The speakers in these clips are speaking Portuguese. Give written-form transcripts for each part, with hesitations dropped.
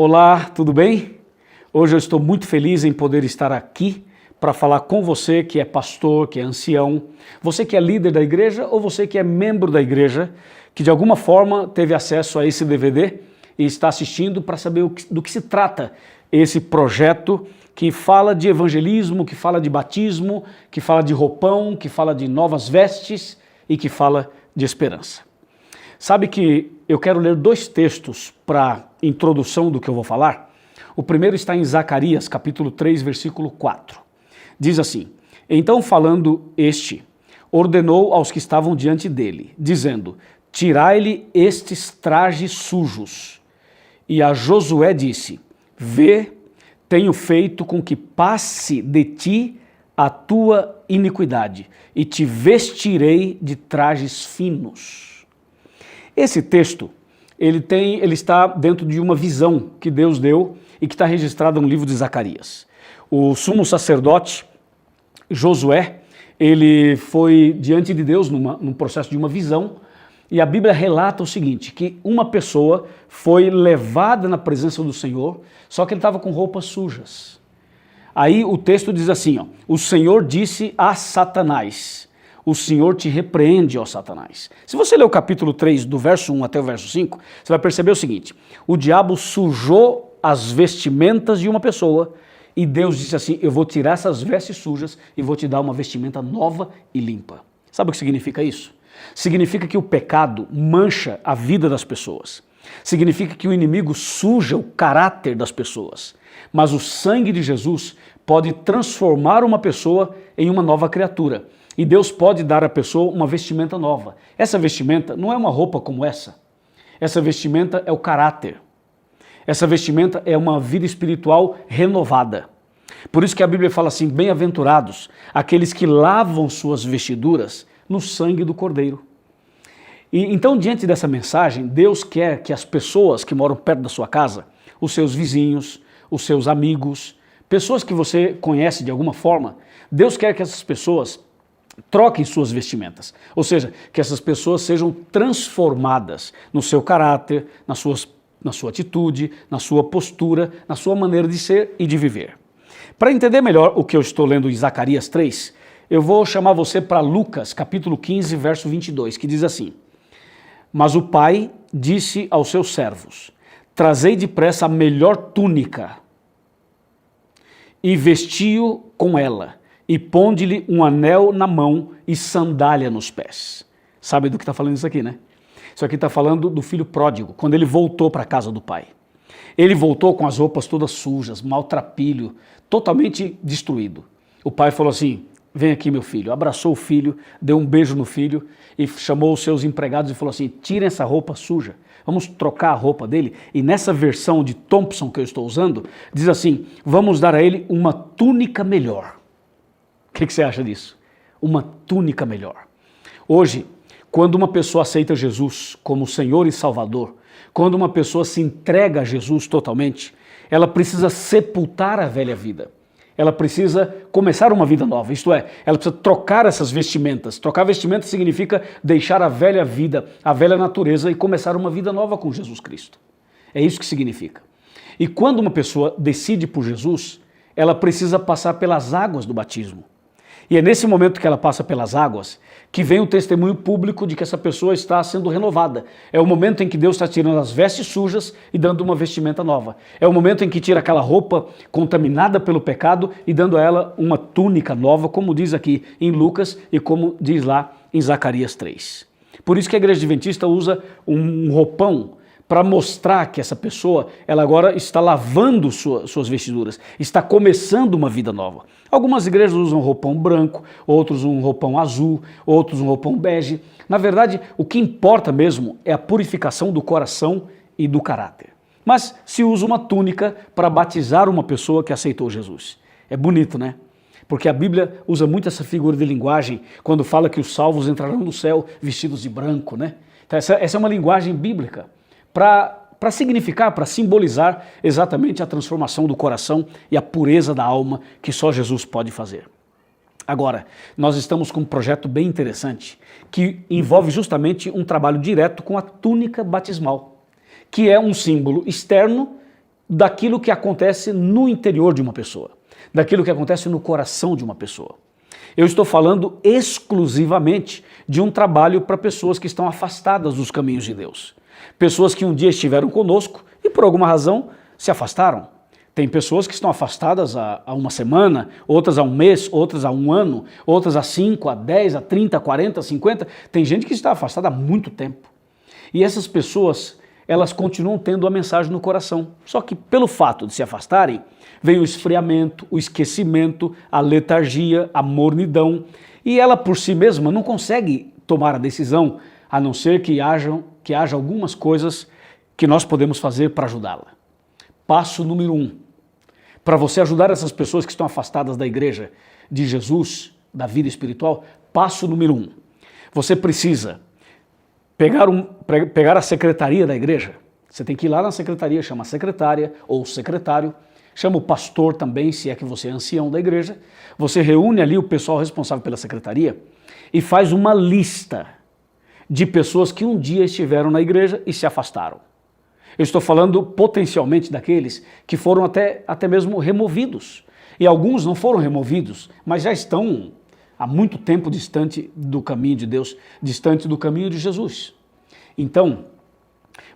Olá, tudo bem? Hoje eu estou muito feliz em poder estar aqui para falar com você que é pastor, que é ancião, você que é líder da igreja ou você que é membro da igreja, que de alguma forma teve acesso a esse DVD e está assistindo para saber do que se trata esse projeto que fala de evangelismo, que fala de batismo, que fala de roupão, que fala de novas vestes e que fala de esperança. Sabe que eu quero ler dois textos para introdução do que eu vou falar. O primeiro está em Zacarias, capítulo 3, versículo 4. Diz assim: Então falando este, ordenou aos que estavam diante dele, dizendo: Tirai-lhe estes trajes sujos. E a Josué disse: Vê, tenho feito com que passe de ti a tua iniquidade, e te vestirei de trajes finos. Esse texto, ele está dentro de uma visão que Deus deu e que está registrada no livro de Zacarias. O sumo sacerdote, Josué, ele foi diante de Deus num processo de uma visão, e a Bíblia relata o seguinte, que uma pessoa foi levada na presença do Senhor, só que ele estava com roupas sujas. Aí o texto diz assim, o Senhor disse a Satanás: o Senhor te repreende, ó Satanás. Se você ler o capítulo 3, do verso 1 até o verso 5, você vai perceber o seguinte: o diabo sujou as vestimentas de uma pessoa e Deus disse assim: eu vou tirar essas vestes sujas e vou te dar uma vestimenta nova e limpa. Sabe o que significa isso? Significa que o pecado mancha a vida das pessoas. Significa que o inimigo suja o caráter das pessoas. Mas o sangue de Jesus pode transformar uma pessoa em uma nova criatura. E Deus pode dar à pessoa uma vestimenta nova. Essa vestimenta não é uma roupa como essa. Essa vestimenta é o caráter. Essa vestimenta é uma vida espiritual renovada. Por isso que a Bíblia fala assim: bem-aventurados aqueles que lavam suas vestiduras no sangue do Cordeiro. E então, diante dessa mensagem, Deus quer que as pessoas que moram perto da sua casa, os seus vizinhos, os seus amigos, pessoas que você conhece de alguma forma, Deus quer que essas pessoas troquem suas vestimentas, ou seja, que essas pessoas sejam transformadas no seu caráter, na sua atitude, na sua postura, na sua maneira de ser e de viver. Para entender melhor o que eu estou lendo em Zacarias 3, eu vou chamar você para Lucas, capítulo 15, verso 22, que diz assim: Mas o pai disse aos seus servos: Trazei depressa a melhor túnica e vestiu com ela, e ponde-lhe um anel na mão e sandália nos pés. Sabe do que está falando isso aqui, né? Isso aqui está falando do filho pródigo, quando ele voltou para a casa do pai. Ele voltou com as roupas todas sujas, maltrapilho, totalmente destruído. O pai falou assim: vem aqui, meu filho. Abraçou o filho, deu um beijo no filho e chamou os seus empregados e falou assim: tirem essa roupa suja, vamos trocar a roupa dele. E nessa versão de Thompson que eu estou usando, diz assim: vamos dar a ele uma túnica melhor. O que você acha disso? Uma túnica melhor. Hoje, quando uma pessoa aceita Jesus como Senhor e Salvador, quando uma pessoa se entrega a Jesus totalmente, ela precisa sepultar a velha vida. Ela precisa começar uma vida nova, isto é, ela precisa trocar essas vestimentas. Trocar vestimentas significa deixar a velha vida, a velha natureza e começar uma vida nova com Jesus Cristo. É isso que significa. E quando uma pessoa decide por Jesus, ela precisa passar pelas águas do batismo. E é nesse momento que ela passa pelas águas que vem o testemunho público de que essa pessoa está sendo renovada. É o momento em que Deus está tirando as vestes sujas e dando uma vestimenta nova. É o momento em que tira aquela roupa contaminada pelo pecado e dando a ela uma túnica nova, como diz aqui em Lucas e como diz lá em Zacarias 3. Por isso que a Igreja Adventista usa um roupão para mostrar que essa pessoa, ela agora está lavando suas vestiduras, está começando uma vida nova. Algumas igrejas usam roupão branco, outros um roupão azul, outros um roupão bege. Na verdade, o que importa mesmo é a purificação do coração e do caráter. Mas se usa uma túnica para batizar uma pessoa que aceitou Jesus. É bonito, né? Porque a Bíblia usa muito essa figura de linguagem quando fala que os salvos entrarão no céu vestidos de branco, né? Então essa é uma linguagem bíblica para significar, para simbolizar exatamente a transformação do coração e a pureza da alma que só Jesus pode fazer. Agora, nós estamos com um projeto bem interessante que envolve justamente um trabalho direto com a túnica batismal, que é um símbolo externo daquilo que acontece no interior de uma pessoa, daquilo que acontece no coração de uma pessoa. Eu estou falando exclusivamente de um trabalho para pessoas que estão afastadas dos caminhos de Deus. Pessoas que um dia estiveram conosco e por alguma razão se afastaram. Tem pessoas que estão afastadas há uma semana, outras há um mês, outras há um ano, outras há 5, há 10, há 30, 40, 50. Tem gente que está afastada há muito tempo. E essas pessoas, elas continuam tendo a mensagem no coração. Só que pelo fato de se afastarem, vem o esfriamento, o esquecimento, a letargia, a mornidão. E ela por si mesma não consegue tomar a decisão, a não ser que haja algumas coisas que nós podemos fazer para ajudá-la. Passo número 1. Para você ajudar essas pessoas que estão afastadas da igreja de Jesus, da vida espiritual, passo número 1. Você precisa pegar a secretaria da igreja. Você tem que ir lá na secretaria, chama a secretária ou secretário, chama o pastor também, se é que você é ancião da igreja. Você reúne ali o pessoal responsável pela secretaria e faz uma lista de pessoas que um dia estiveram na igreja e se afastaram. Eu estou falando potencialmente daqueles que foram até mesmo removidos. E alguns não foram removidos, mas já estão há muito tempo distante do caminho de Deus, distante do caminho de Jesus. Então,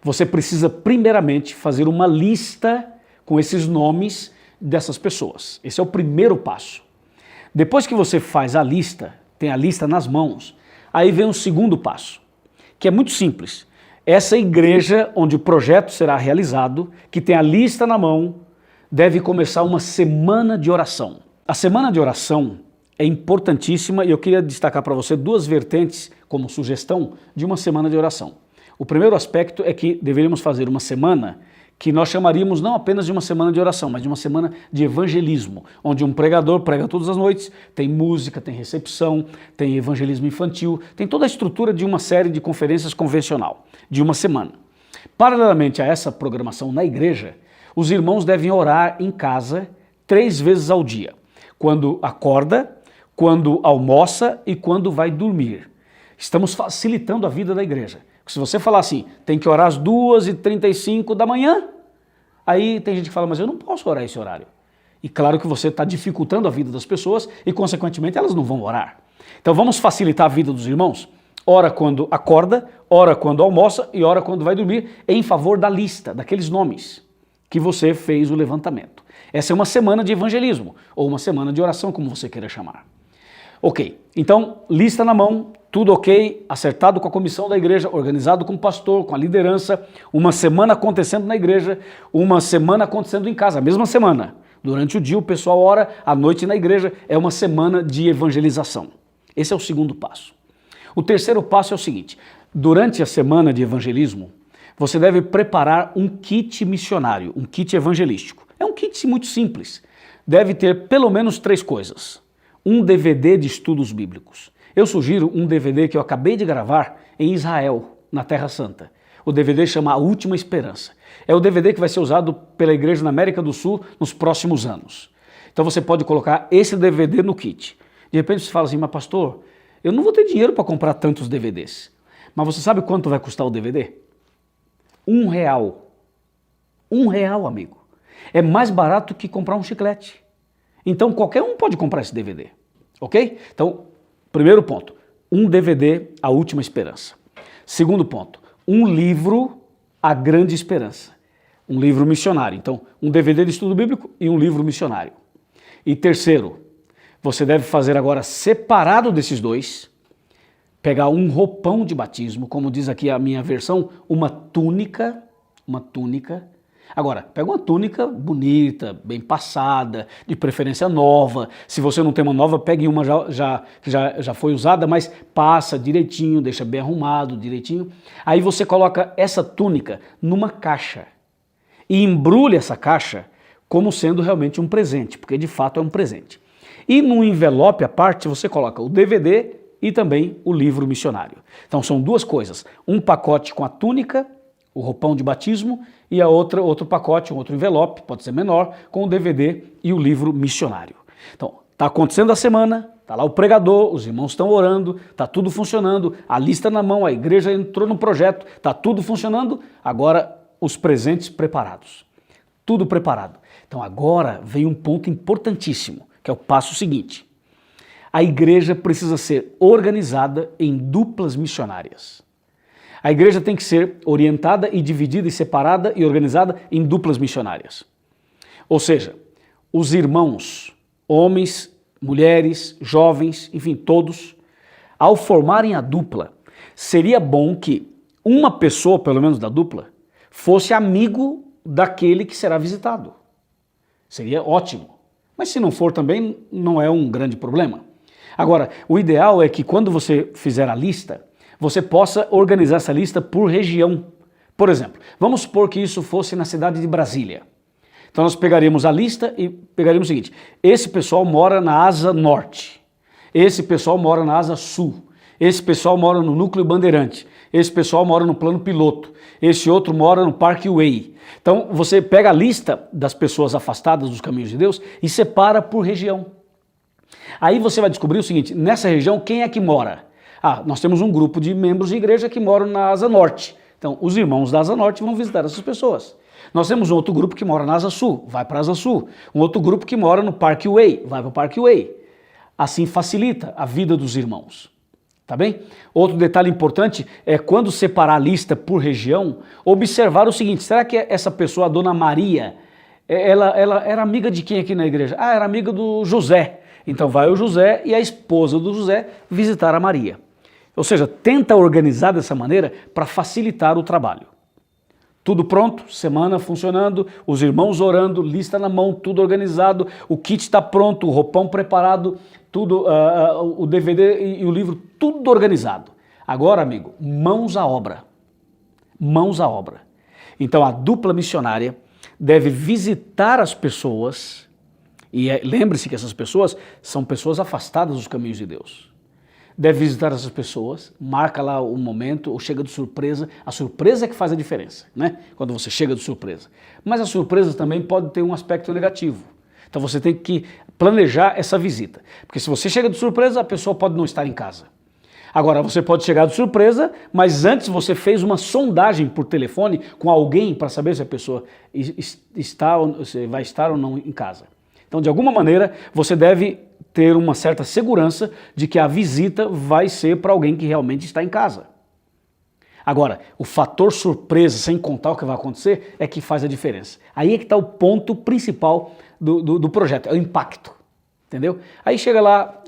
você precisa primeiramente fazer uma lista com esses nomes dessas pessoas. Esse é o primeiro passo. Depois que você faz a lista, tem a lista nas mãos, aí vem o segundo passo, que é muito simples. Essa igreja onde o projeto será realizado, que tem a lista na mão, deve começar uma semana de oração. A semana de oração é importantíssima e eu queria destacar para você 2 vertentes como sugestão de uma semana de oração. O primeiro aspecto é que deveríamos fazer uma semana que nós chamaríamos não apenas de uma semana de oração, mas de uma semana de evangelismo, onde um pregador prega todas as noites, tem música, tem recepção, tem evangelismo infantil, tem toda a estrutura de uma série de conferências convencional, de uma semana. Paralelamente a essa programação na igreja, os irmãos devem orar em casa 3 vezes ao dia, quando acorda, quando almoça e quando vai dormir. Estamos facilitando a vida da igreja. Se você falar assim, tem que orar às 2h35 da manhã, aí tem gente que fala, mas eu não posso orar esse horário. E claro que você está dificultando a vida das pessoas e, consequentemente, elas não vão orar. Então vamos facilitar a vida dos irmãos? Ora quando acorda, ora quando almoça e ora quando vai dormir, em favor da lista, daqueles nomes que você fez o levantamento. Essa é uma semana de evangelismo, ou uma semana de oração, como você queira chamar. Ok, então lista na mão, tudo ok, acertado com a comissão da igreja, organizado com o pastor, com a liderança, uma semana acontecendo na igreja, uma semana acontecendo em casa, a mesma semana. Durante o dia o pessoal ora, à noite na igreja, é uma semana de evangelização. Esse é o segundo passo. O terceiro passo é o seguinte, durante a semana de evangelismo, você deve preparar um kit missionário, um kit evangelístico. É um kit muito simples, deve ter pelo menos 3 coisas. Um DVD de estudos bíblicos. Eu sugiro um DVD que eu acabei de gravar em Israel, na Terra Santa. O DVD chama A Última Esperança. É o DVD que vai ser usado pela igreja na América do Sul nos próximos anos. Então você pode colocar esse DVD no kit. De repente você fala assim, mas pastor, eu não vou ter dinheiro para comprar tantos DVDs. Mas você sabe quanto vai custar o DVD? R$1. R$1, amigo. É mais barato que comprar um chiclete. Então qualquer um pode comprar esse DVD, ok? Então, primeiro ponto, um DVD, A Última Esperança. Segundo ponto, um livro, A Grande Esperança. Um livro missionário. Então, um DVD de estudo bíblico e um livro missionário. E terceiro, você deve fazer agora separado desses dois, pegar um roupão de batismo, como diz aqui a minha versão, uma túnica. Agora, pega uma túnica bonita, bem passada, de preferência nova. Se você não tem uma nova, pegue uma já foi usada, mas passa direitinho, deixa bem arrumado, direitinho. Aí você coloca essa túnica numa caixa e embrulha essa caixa como sendo realmente um presente, porque de fato é um presente. E num envelope à parte você coloca o DVD e também o livro missionário. Então são 2 coisas, um pacote com a túnica, o roupão de batismo, e outro pacote, um outro envelope, pode ser menor, com o DVD e o livro missionário. Então, está acontecendo a semana, está lá o pregador, os irmãos estão orando, está tudo funcionando, a lista na mão, a igreja entrou no projeto, está tudo funcionando, agora os presentes preparados. tudo preparado. Então agora vem um ponto importantíssimo, que é o passo seguinte. A igreja precisa ser organizada em duplas missionárias. A igreja tem que ser orientada e dividida e separada e organizada em duplas missionárias. Ou seja, os irmãos, homens, mulheres, jovens, enfim, todos, ao formarem a dupla, seria bom que uma pessoa, pelo menos da dupla, fosse amigo daquele que será visitado. Seria ótimo. Mas se não for também, não é um grande problema. Agora, o ideal é que quando você fizer a lista, você possa organizar essa lista por região. Por exemplo, vamos supor que isso fosse na cidade de Brasília. Então nós pegaríamos a lista e pegaríamos o seguinte: esse pessoal mora na asa norte, esse pessoal mora na asa sul, esse pessoal mora no núcleo Bandeirante, esse pessoal mora no plano piloto, esse outro mora no Parkway. Então você pega a lista das pessoas afastadas dos caminhos de Deus e separa por região. Aí você vai descobrir o seguinte: nessa região quem é que mora? Nós temos um grupo de membros de igreja que moram na asa norte. Então os irmãos da asa norte vão visitar essas pessoas. Nós temos um outro grupo que mora na asa sul, vai para a asa sul. Um outro grupo que mora no Parkway, vai para o Parkway. Assim facilita a vida dos irmãos. Tá bem? Outro detalhe importante é quando separar a lista por região, observar o seguinte: será que essa pessoa, a dona Maria, ela era amiga de quem aqui na igreja? Era amiga do José. Então vai o José e a esposa do José visitar a Maria. Ou seja, tenta organizar dessa maneira para facilitar o trabalho. Tudo pronto, semana funcionando, os irmãos orando, lista na mão, tudo organizado, o kit está pronto, o roupão preparado, tudo, o DVD e o livro, tudo organizado. Agora, amigo, mãos à obra. Mãos à obra. Então a dupla missionária deve visitar as pessoas, e lembre-se que essas pessoas são pessoas afastadas dos caminhos de Deus. Deve visitar essas pessoas, marca lá o momento, ou chega de surpresa. A surpresa é que faz a diferença, né? Quando você chega de surpresa. Mas a surpresa também pode ter um aspecto negativo. Então você tem que planejar essa visita. Porque se você chega de surpresa, a pessoa pode não estar em casa. Agora, você pode chegar de surpresa, mas antes você fez uma sondagem por telefone com alguém para saber se a pessoa vai estar ou não em casa. Então, de alguma maneira, você deve ter uma certa segurança de que a visita vai ser para alguém que realmente está em casa. Agora, o fator surpresa, sem contar o que vai acontecer, é que faz a diferença. Aí é que está o ponto principal do projeto, é o impacto. Entendeu? Aí chega lá,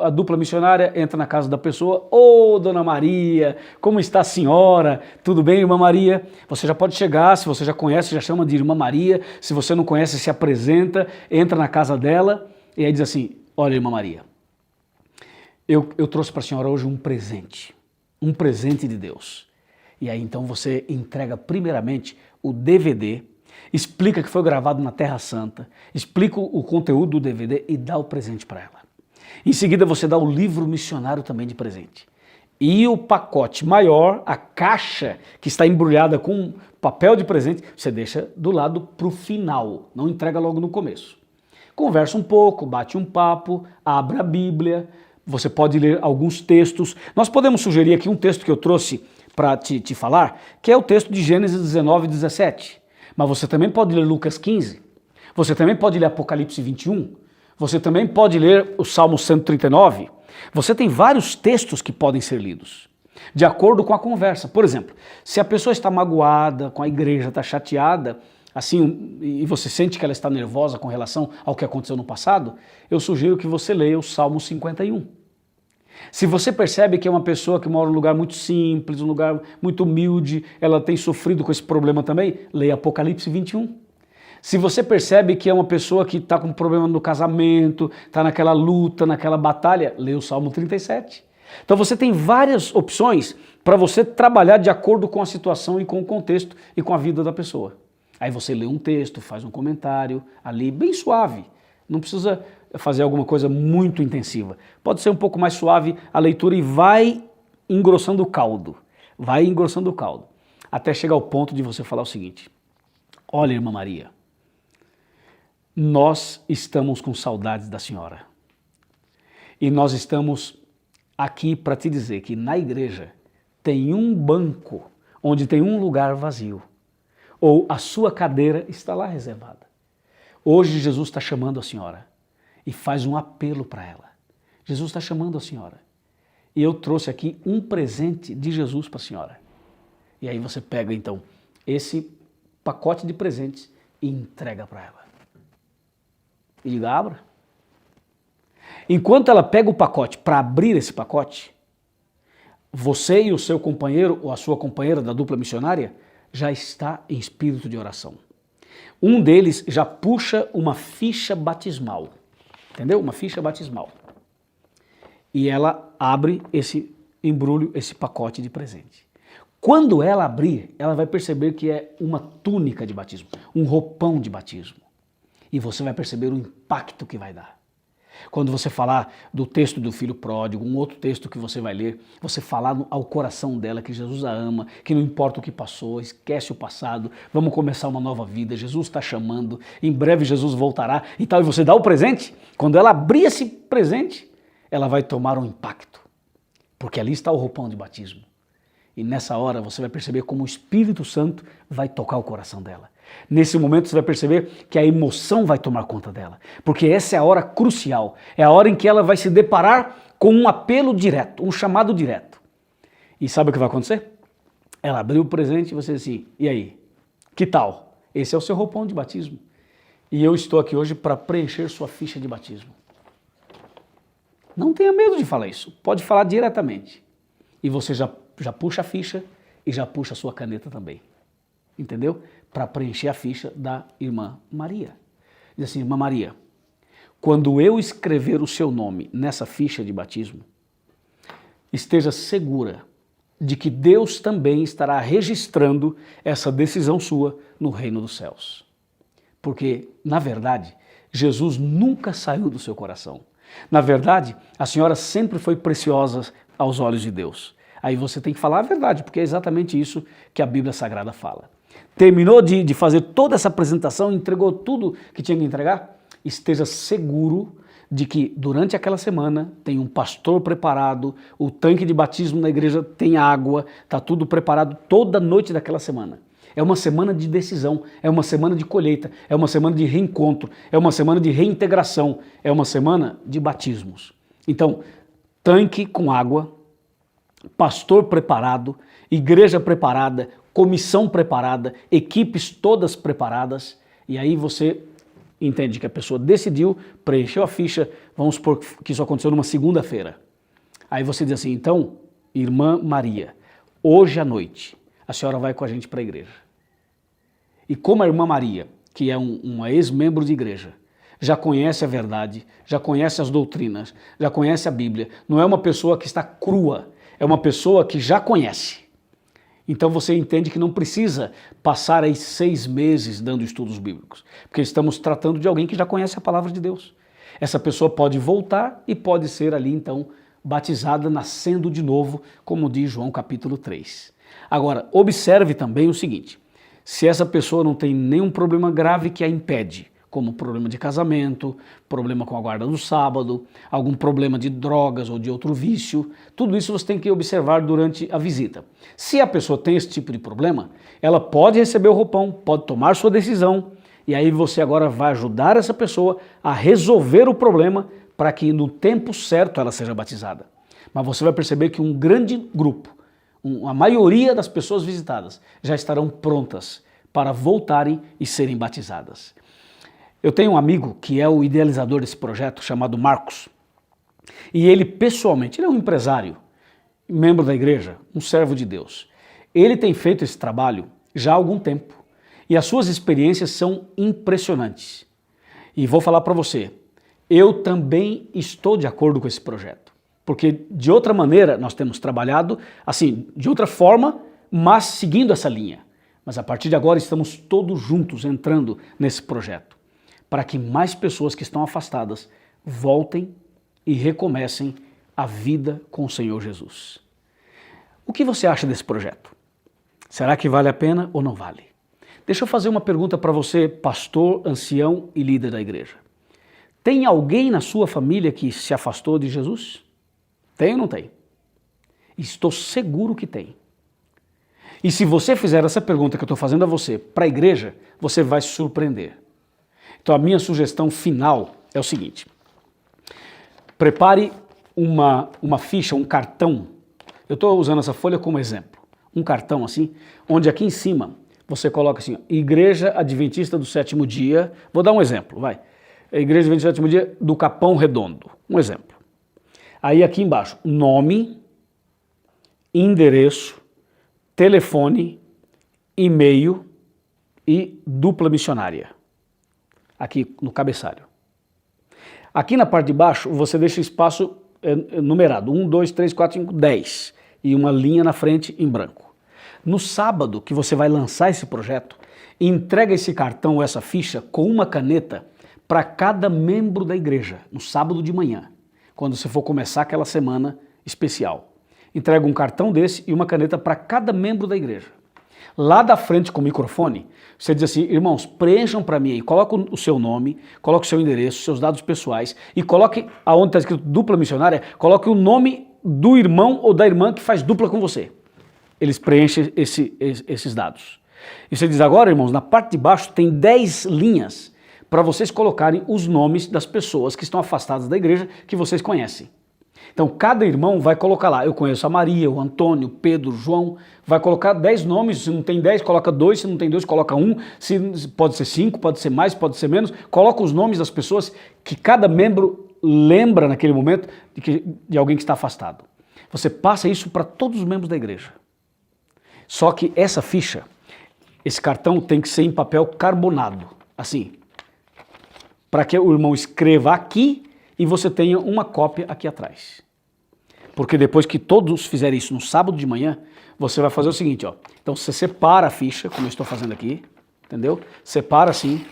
a dupla missionária entra na casa da pessoa: ô, dona Maria, como está a senhora? Tudo bem, irmã Maria? Você já pode chegar, se você já conhece, já chama de irmã Maria. Se você não conhece, se apresenta, entra na casa dela e aí diz assim: olha, irmã Maria, eu trouxe para a senhora hoje um presente de Deus. E aí então você entrega primeiramente o DVD, explica que foi gravado na Terra Santa, explica o conteúdo do DVD e dá o presente para ela. Em seguida você dá o livro missionário também de presente. E o pacote maior, a caixa que está embrulhada com papel de presente, você deixa do lado para o final, não entrega logo no começo. Conversa um pouco, bate um papo, abre a Bíblia, você pode ler alguns textos. Nós podemos sugerir aqui um texto que eu trouxe para te falar, que é o texto de Gênesis 19, 17. Mas você também pode ler Lucas 15, você também pode ler Apocalipse 21, você também pode ler o Salmo 139. Você tem vários textos que podem ser lidos, de acordo com a conversa. Por exemplo, se a pessoa está magoada com a igreja, está chateada, assim, e você sente que ela está nervosa com relação ao que aconteceu no passado, eu sugiro que você leia o Salmo 51. Se você percebe que é uma pessoa que mora num lugar muito simples, um lugar muito humilde, ela tem sofrido com esse problema também, leia Apocalipse 21. Se você percebe que é uma pessoa que está com problema no casamento, está naquela luta, naquela batalha, leia o Salmo 37. Então você tem várias opções para você trabalhar de acordo com a situação e com o contexto e com a vida da pessoa. Aí você lê um texto, faz um comentário ali, bem suave, não precisa fazer alguma coisa muito intensiva. Pode ser um pouco mais suave a leitura e vai engrossando o caldo, até chegar ao ponto de você falar o seguinte: olha, irmã Maria, nós estamos com saudades da senhora e nós estamos aqui para te dizer que na igreja tem um banco onde tem um lugar vazio. ou a sua cadeira está lá reservada. Hoje Jesus está chamando a senhora e faz um apelo para ela. Jesus está chamando a senhora. E eu trouxe aqui um presente de Jesus para a senhora. E aí você pega então esse pacote de presentes e entrega para ela. E diga, abra. Enquanto ela pega o pacote para abrir esse pacote, você e o seu companheiro ou a sua companheira da dupla missionária já está em espírito de oração. Um deles já puxa uma ficha batismal, entendeu? Uma ficha batismal. E ela abre esse embrulho, esse pacote de presente. Quando ela abrir, ela vai perceber que é uma túnica de batismo, um roupão de batismo. E você vai perceber o impacto que vai dar. Quando você falar do texto do filho pródigo, um outro texto que você vai ler, você falar ao coração dela que Jesus a ama, que não importa o que passou, esquece o passado, vamos começar uma nova vida, Jesus está chamando, em breve Jesus voltará e tal, e você dá o presente, quando ela abrir esse presente, ela vai tomar um impacto, porque ali está o roupão de batismo. E nessa hora você vai perceber como o Espírito Santo vai tocar o coração dela. Nesse momento você vai perceber que a emoção vai tomar conta dela, porque essa é a hora crucial, é a hora em que ela vai se deparar com um apelo direto, um chamado direto. E sabe o que vai acontecer? Ela abriu o presente e você diz assim, e aí, que tal? Esse é o seu roupão de batismo. E eu estou aqui hoje para preencher sua ficha de batismo. Não tenha medo de falar isso, pode falar diretamente. E você já puxa a ficha e já puxa a sua caneta também. Entendeu? Para preencher a ficha da irmã Maria. Diz assim, irmã Maria, quando eu escrever o seu nome nessa ficha de batismo, esteja segura de que Deus também estará registrando essa decisão sua no reino dos céus. Porque, na verdade, Jesus nunca saiu do seu coração. Na verdade, a senhora sempre foi preciosa aos olhos de Deus. Aí você tem que falar a verdade, porque é exatamente isso que a Bíblia Sagrada fala. Terminou de fazer toda essa apresentação, entregou tudo que tinha que entregar? Esteja seguro de que durante aquela semana tem um pastor preparado, o tanque de batismo na igreja tem água, está tudo preparado toda noite daquela semana. É uma semana de decisão, é uma semana de colheita, é uma semana de reencontro, é uma semana de reintegração, é uma semana de batismos. Então, tanque com água, pastor preparado, igreja preparada, comissão preparada, equipes todas preparadas, e aí você entende que a pessoa decidiu, preencheu a ficha, vamos supor que isso aconteceu numa segunda-feira. Aí você diz assim, então, irmã Maria, hoje à noite, a senhora vai com a gente para a igreja. E como a irmã Maria, que é uma ex-membro de igreja, já conhece a verdade, já conhece as doutrinas, já conhece a Bíblia, não é uma pessoa que está crua, é uma pessoa que já conhece. Então você entende que não precisa passar aí 6 meses dando estudos bíblicos, porque estamos tratando de alguém que já conhece a palavra de Deus. Essa pessoa pode voltar e pode ser ali então batizada, nascendo de novo, como diz João capítulo 3. Agora, observe também o seguinte, se essa pessoa não tem nenhum problema grave que a impede, como problema de casamento, problema com a guarda do sábado, algum problema de drogas ou de outro vício, tudo isso você tem que observar durante a visita. Se a pessoa tem esse tipo de problema, ela pode receber o roupão, pode tomar sua decisão, e aí você agora vai ajudar essa pessoa a resolver o problema para que no tempo certo ela seja batizada. Mas você vai perceber que um grande grupo, a maioria das pessoas visitadas, já estarão prontas para voltarem e serem batizadas. Eu tenho um amigo que é o idealizador desse projeto, chamado Marcos, e ele pessoalmente, ele é um empresário, membro da igreja, um servo de Deus. Ele tem feito esse trabalho já há algum tempo, e as suas experiências são impressionantes. E vou falar para você, eu também estou de acordo com esse projeto, porque de outra maneira nós temos trabalhado, assim, de outra forma, mas seguindo essa linha. Mas a partir de agora estamos todos juntos entrando nesse projeto, para que mais pessoas que estão afastadas voltem e recomecem a vida com o Senhor Jesus. O que você acha desse projeto? Será que vale a pena ou não vale? Deixa eu fazer uma pergunta para você, pastor, ancião e líder da igreja. Tem alguém na sua família que se afastou de Jesus? Tem ou não tem? Estou seguro que tem. E se você fizer essa pergunta que eu estou fazendo a você para a igreja, você vai se surpreender. Então a minha sugestão final é o seguinte: prepare uma ficha, um cartão. Eu estou usando essa folha como exemplo. Um cartão assim, onde aqui em cima você coloca assim, Igreja Adventista do Sétimo Dia. Vou dar um exemplo, vai. Igreja Adventista do Sétimo Dia do Capão Redondo. Um exemplo. Aí aqui embaixo, nome, endereço, telefone, e-mail e dupla missionária. Aqui no cabeçalho. Aqui na parte de baixo você deixa espaço numerado, 1, 2, 3, 4, 5, 10 e uma linha na frente em branco. No sábado que você vai lançar esse projeto, entrega esse cartão ou essa ficha com uma caneta para cada membro da igreja, no sábado de manhã, quando você for começar aquela semana especial. Entrega um cartão desse e uma caneta para cada membro da igreja. Lá da frente com o microfone, você diz assim, irmãos, preencham para mim aí, coloca o seu nome, coloque o seu endereço, seus dados pessoais e coloque, aonde está escrito dupla missionária, coloque o nome do irmão ou da irmã que faz dupla com você. Eles preenchem esses dados. E você diz agora, irmãos, na parte de baixo tem 10 linhas para vocês colocarem os nomes das pessoas que estão afastadas da igreja que vocês conhecem. Então cada irmão vai colocar lá, eu conheço a Maria, o Antônio, o Pedro, o João, vai colocar 10 nomes, se não tem 10 coloca 2, se não tem 2 coloca 1, pode ser 5, pode ser mais, pode ser menos, coloca os nomes das pessoas que cada membro lembra naquele momento de alguém que está afastado. Você passa isso para todos os membros da igreja. Só que essa ficha, esse cartão tem que ser em papel carbonado, assim, para que o irmão escreva aqui e você tenha uma cópia aqui atrás. Porque depois que todos fizerem isso no sábado de manhã, você vai fazer o seguinte, ó. Então você separa a ficha, como eu estou fazendo aqui, entendeu? Separa assim.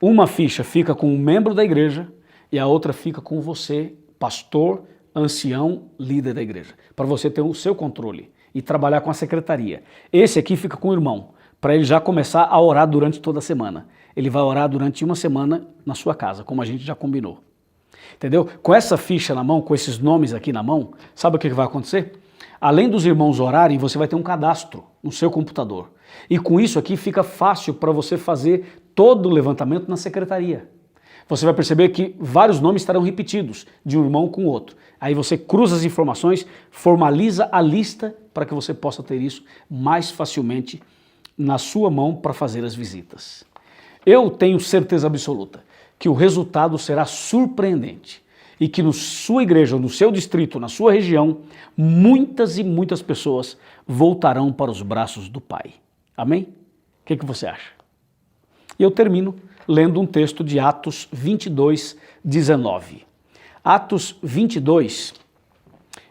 Uma ficha fica com um membro da igreja e a outra fica com você, pastor, ancião, líder da igreja, para você ter o seu controle e trabalhar com a secretaria. Esse aqui fica com o irmão, para ele já começar a orar durante toda a semana. Ele vai orar durante uma semana na sua casa, como a gente já combinou. Entendeu? Com essa ficha na mão, com esses nomes aqui na mão, sabe o que vai acontecer? Além dos irmãos orarem, você vai ter um cadastro no seu computador. E com isso aqui fica fácil para você fazer todo o levantamento na secretaria. Você vai perceber que vários nomes estarão repetidos de um irmão com o outro. Aí você cruza as informações, formaliza a lista para que você possa ter isso mais facilmente na sua mão para fazer as visitas. Eu tenho certeza absoluta que o resultado será surpreendente e que na sua igreja, no seu distrito, na sua região, muitas e muitas pessoas voltarão para os braços do Pai. Amém? O que você acha? E eu termino lendo um texto de Atos 22, 19. Atos 22,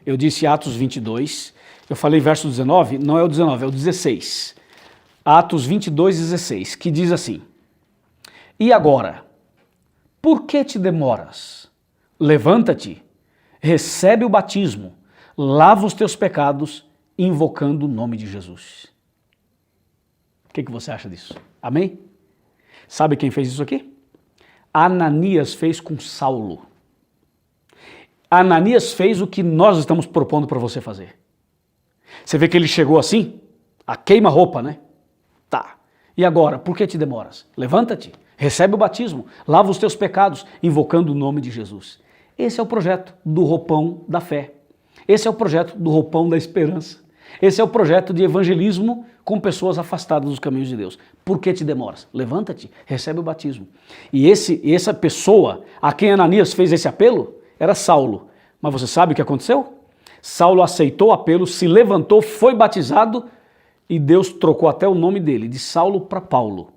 eu disse Atos 22, eu falei verso 19, não é o 19, é o 16. Atos 22, 16, que diz assim, e agora, por que te demoras? Levanta-te, recebe o batismo, lava os teus pecados, invocando o nome de Jesus. O que você acha disso? Amém? Sabe quem fez isso aqui? Ananias fez com Saulo. Ananias fez o que nós estamos propondo para você fazer. Você vê que ele chegou assim, a queima-roupa, né? Tá. E agora, por que te demoras? Levanta-te, recebe o batismo, lava os teus pecados, invocando o nome de Jesus. Esse é o projeto do roupão da fé. Esse é o projeto do roupão da esperança. Esse é o projeto de evangelismo com pessoas afastadas dos caminhos de Deus. Por que te demoras? Levanta-te, recebe o batismo. E essa pessoa a quem Ananias fez esse apelo era Saulo. Mas você sabe o que aconteceu? Saulo aceitou o apelo, se levantou, foi batizado e Deus trocou até o nome dele, de Saulo para Paulo.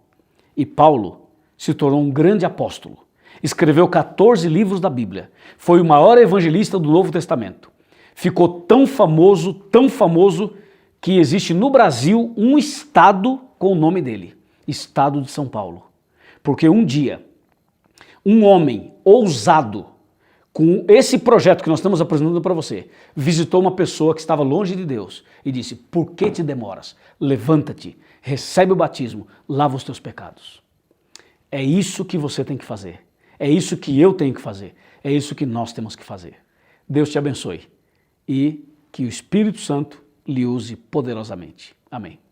E Paulo se tornou um grande apóstolo. Escreveu 14 livros da Bíblia. Foi o maior evangelista do Novo Testamento. Ficou tão famoso, que existe no Brasil um estado com o nome dele. Estado de São Paulo. Porque um dia, um homem ousado, com esse projeto que nós estamos apresentando para você, visitou uma pessoa que estava longe de Deus e disse, por que te demoras? Levanta-te, recebe o batismo, lava os teus pecados. É isso que você tem que fazer. É isso que eu tenho que fazer. É isso que nós temos que fazer. Deus te abençoe e que o Espírito Santo lhe use poderosamente. Amém.